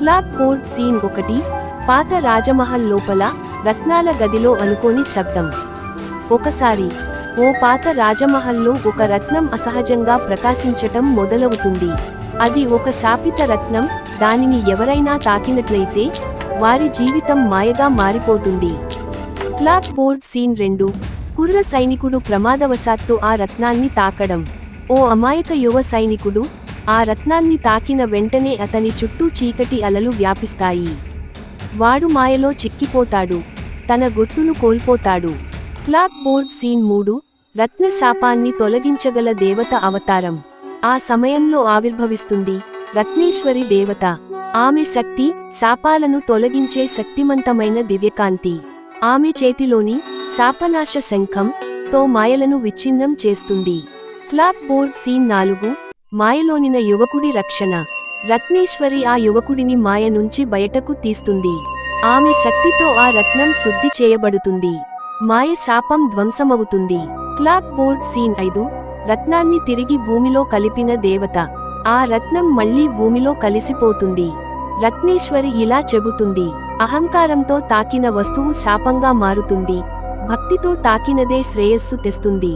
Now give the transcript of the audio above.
Clock board scene 1. పాత రాజమహల్ లోపల రత్నాల గదిలో అనుకోని శబ్దం. ఒకసారి ఓ పాత రాజమహల్లో ఒక రత్నం అసహజంగా ప్రకాశించటం మొదలవుతుంది. అది ఒక శాపిత రత్నం. దానిని ఎవరైనా తాకినట్లయితే వారి జీవితం మాయగా మారిపోతుంది. Clock board scene 2. కుర్ర సైనికుడు ప్రమాదవశాత్తు ఆ రత్నాన్ని తాకడం. ఓ అమాయక యువ సైనికుడు ఆ రత్నాన్ని తాకిన వెంటనే అతని చుట్టూ చీకటి అలలు వ్యాపిస్తాయి. వాడు మాయలో చిక్కిపోతాడు. తన గుర్తును కోల్పోతాడు. Clock board scene 3. రత్న శాపాన్ని తొలగించగల దేవత అవతారం. ఆ సమయంలో ఆవిర్భవిస్తుంది రత్నేశ్వరి దేవత. ఆమె శక్తి శాపాలను తొలగించే శక్తిమంతమైన దివ్యకాంతి. ఆమె చేతిలోని శాపనాశ శంఖం తో మాయలను విచ్ఛిన్నం చేస్తుంది. Clock board scene 4. మాయలోనిన యువకుడి రక్షణ. రత్నేశ్వరి ఆ యువకుడిని మాయ నుంచి బయటకు తీస్తుంది. ఆమె శక్తితో ఆ రత్నం శుద్ధి చేయబడుతుంది. మాయ శాపం ధ్వంసమవుతుంది. Clock board scene 5. రత్నాన్ని తిరిగి భూమిలో కలిపిన దేవత. ఆ రత్నం మళ్లీ భూమిలో కలిసిపోతుంది. రత్నేశ్వరి ఇలా చెబుతుంది: అహంకారంతో తాకిన వస్తువు శాపంగా మారుతుంది. భక్తితో తాకినదే శ్రేయస్సు తెస్తుంది.